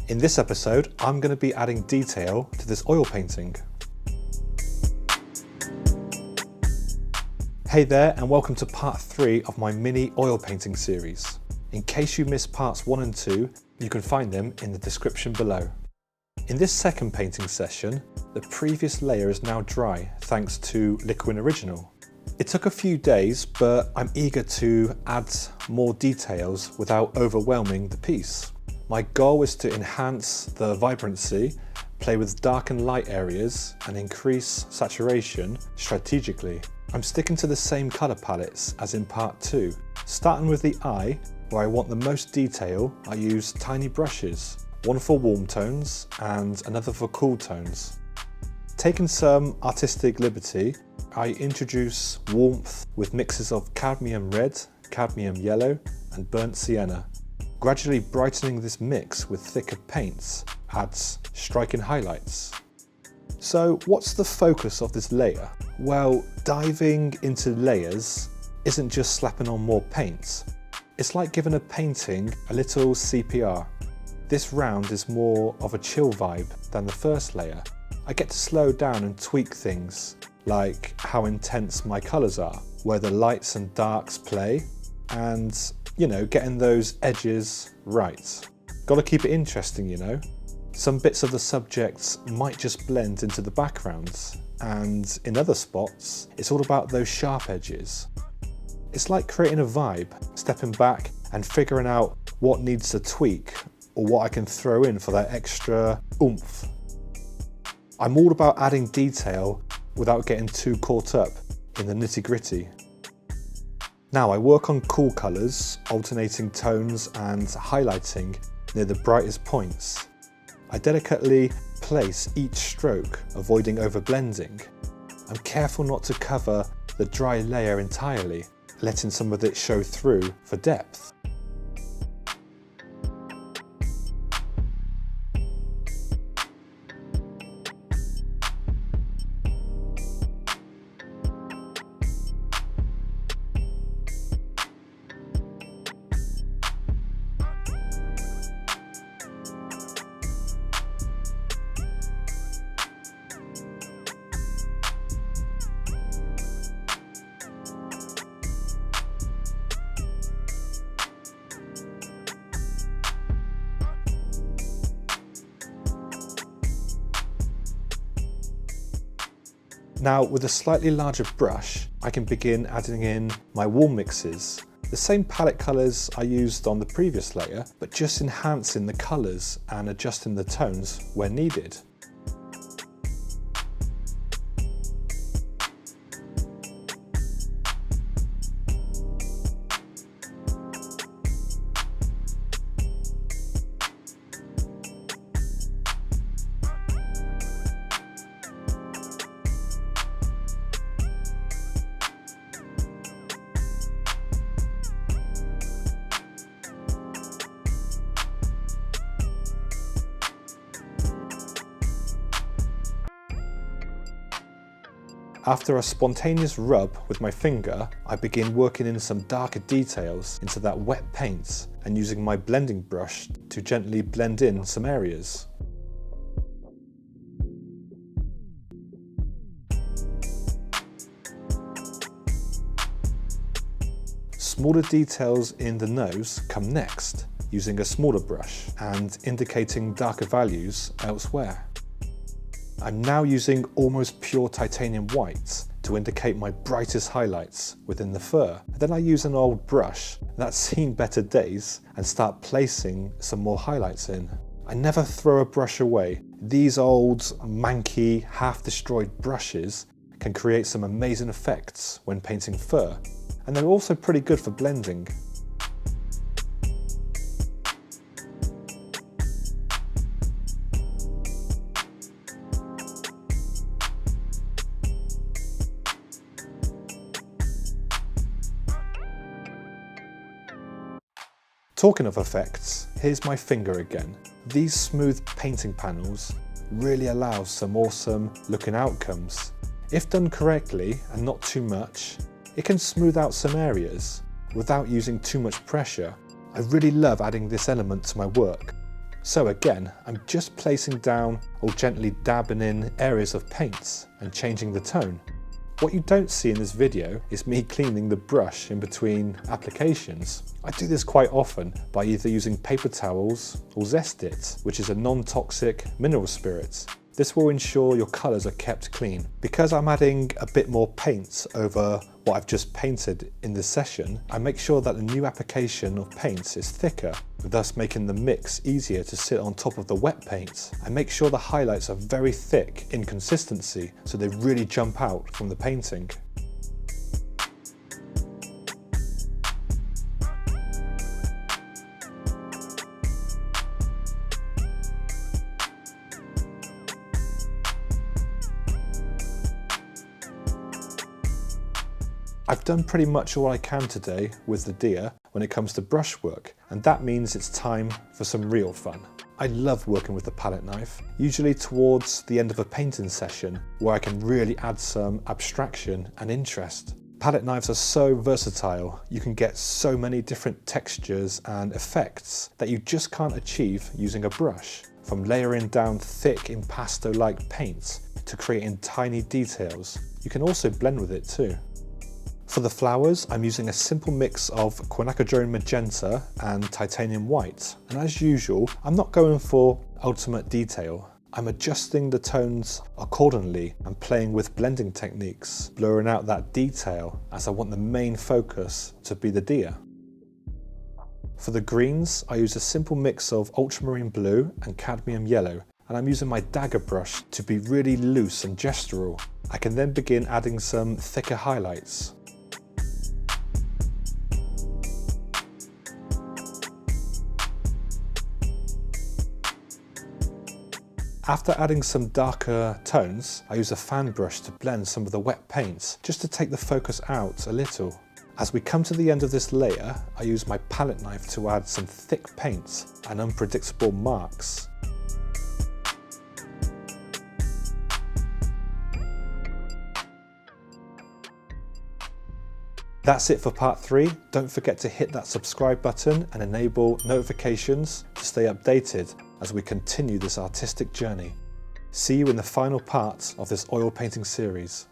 In this episode, I'm going to be adding detail to this oil painting. Hey there, and welcome to part 3 of my mini oil painting series. In case you missed parts 1 and 2, you can find them in the description below. In this second painting session, the previous layer is now dry thanks to Liquid Original. It took a few days, but I'm eager to add more details without overwhelming the piece. My goal is to enhance the vibrancy, play with dark and light areas, and increase saturation strategically. I'm sticking to the same colour palettes as in part 2. Starting with the eye, where I want the most detail, I use tiny brushes, one for warm tones and another for cool tones. Taking some artistic liberty, I introduce warmth with mixes of cadmium red, cadmium yellow and burnt sienna. Gradually brightening this mix with thicker paints adds striking highlights. So what's the focus of this layer? Well, diving into layers isn't just slapping on more paints. It's like giving a painting a little CPR. This round is more of a chill vibe than the first layer. I get to slow down and tweak things, like how intense my colours are, where the lights and darks play, and, getting those edges right. Gotta keep it interesting, Some bits of the subjects might just blend into the backgrounds, and in other spots, it's all about those sharp edges. It's like creating a vibe, stepping back and figuring out what needs to tweak or what I can throw in for that extra oomph. I'm all about adding detail without getting too caught up in the nitty-gritty. Now I work on cool colours, alternating tones and highlighting near the brightest points. I delicately place each stroke, avoiding overblending. I'm careful not to cover the dry layer entirely, letting some of it show through for depth. Now with a slightly larger brush, I can begin adding in my warm mixes. The same palette colours I used on the previous layer, but just enhancing the colours and adjusting the tones where needed. After a spontaneous rub with my finger, I begin working in some darker details into that wet paint and using my blending brush to gently blend in some areas. Smaller details in the nose come next, using a smaller brush and indicating darker values elsewhere. I'm now using almost pure titanium white to indicate my brightest highlights within the fur. And then I use an old brush that's seen better days and start placing some more highlights in. I never throw a brush away. These old, manky, half-destroyed brushes can create some amazing effects when painting fur, and they're also pretty good for blending. Talking of effects, here's my finger again. These smooth painting panels really allow some awesome looking outcomes. If done correctly and not too much, it can smooth out some areas without using too much pressure. I really love adding this element to my work. So again, I'm just placing down or gently dabbing in areas of paints and changing the tone. What you don't see in this video is me cleaning the brush in between applications. I do this quite often by either using paper towels or Zest It, which is a non-toxic mineral spirit. This will ensure your colours are kept clean. Because I'm adding a bit more paint over what I've just painted in this session, I make sure that the new application of paints is thicker, thus making the mix easier to sit on top of the wet paint. I make sure the highlights are very thick in consistency so they really jump out from the painting. I've done pretty much all I can today with the deer when it comes to brushwork, and that means it's time for some real fun. I love working with the palette knife, usually towards the end of a painting session where I can really add some abstraction and interest. Palette knives are so versatile, you can get so many different textures and effects that you just can't achieve using a brush. From layering down thick impasto-like paints to creating tiny details, you can also blend with it too. For the flowers, I'm using a simple mix of quinacridone magenta and titanium white. And as usual, I'm not going for ultimate detail. I'm adjusting the tones accordingly and playing with blending techniques, blurring out that detail as I want the main focus to be the deer. For the greens, I use a simple mix of ultramarine blue and cadmium yellow, and I'm using my dagger brush to be really loose and gestural. I can then begin adding some thicker highlights. After adding some darker tones, I use a fan brush to blend some of the wet paints, just to take the focus out a little. As we come to the end of this layer, I use my palette knife to add some thick paints and unpredictable marks. That's it for part 3. Don't forget to hit that subscribe button and enable notifications to stay updated as we continue this artistic journey. See you in the final part of this oil painting series.